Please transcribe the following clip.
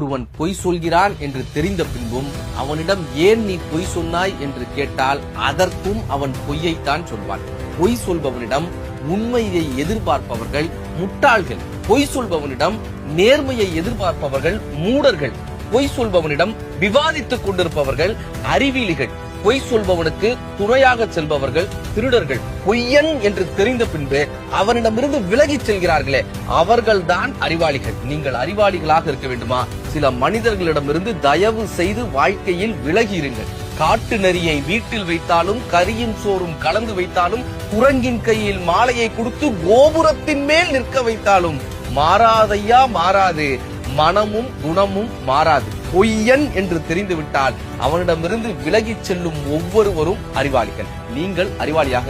ஒருவன் பொய் சொல்கிறான் என்று தெரிந்த பின்பும் அவனிடம் ஏன் நீ பொய் சொன்னாய் என்று கேட்டால் அதற்கும் அவன் பொய்யைத்தான் சொல்வான். பொய் சொல்பவனிடம் உண்மையை எதிர்பார்ப்பவர்கள் முட்டாள்கள். பொய் சொல்பவனிடம் நேர்மையை எதிர்பார்ப்பவர்கள் மூடர்கள். பொய் சொல்பவனிடம் விவாதித்துக் கொண்டிருப்பவர்கள் அறிவிலிகள். பொய் சொல்பவனுக்கு துணையாக செல்பவர்கள் திருடர்கள். பொய்யன் என்று தெரிந்த பின்பு அவனிடமிருந்து விலகிச் செல்கிறார்களே அவர்கள்தான் அறிவாளிகள். நீங்கள் அறிவாளிகளாக இருக்க வேண்டுமா? சில மனிதர்களிடமிருந்து தயவு செய்து வாழ்க்கையில் விலகி இருங்கள். காட்டு நரியை வீட்டில் வைத்தாலும் கரியும் சோறும் கலந்து வைத்தாலும் குரங்கின் கையில் மாலையை கொடுத்து கோபுரத்தின் மேல் நிற்க வைத்தாலும் மாறாதையா மாறாது. மனமும் குணமும் மாறாது. பொய்யன் என்று தெரிந்துவிட்டால் அவனிடமிருந்து விலகிச் செல்லும் ஒவ்வொருவரும் அறிவாளிகள். நீங்கள் அறிவாளியாக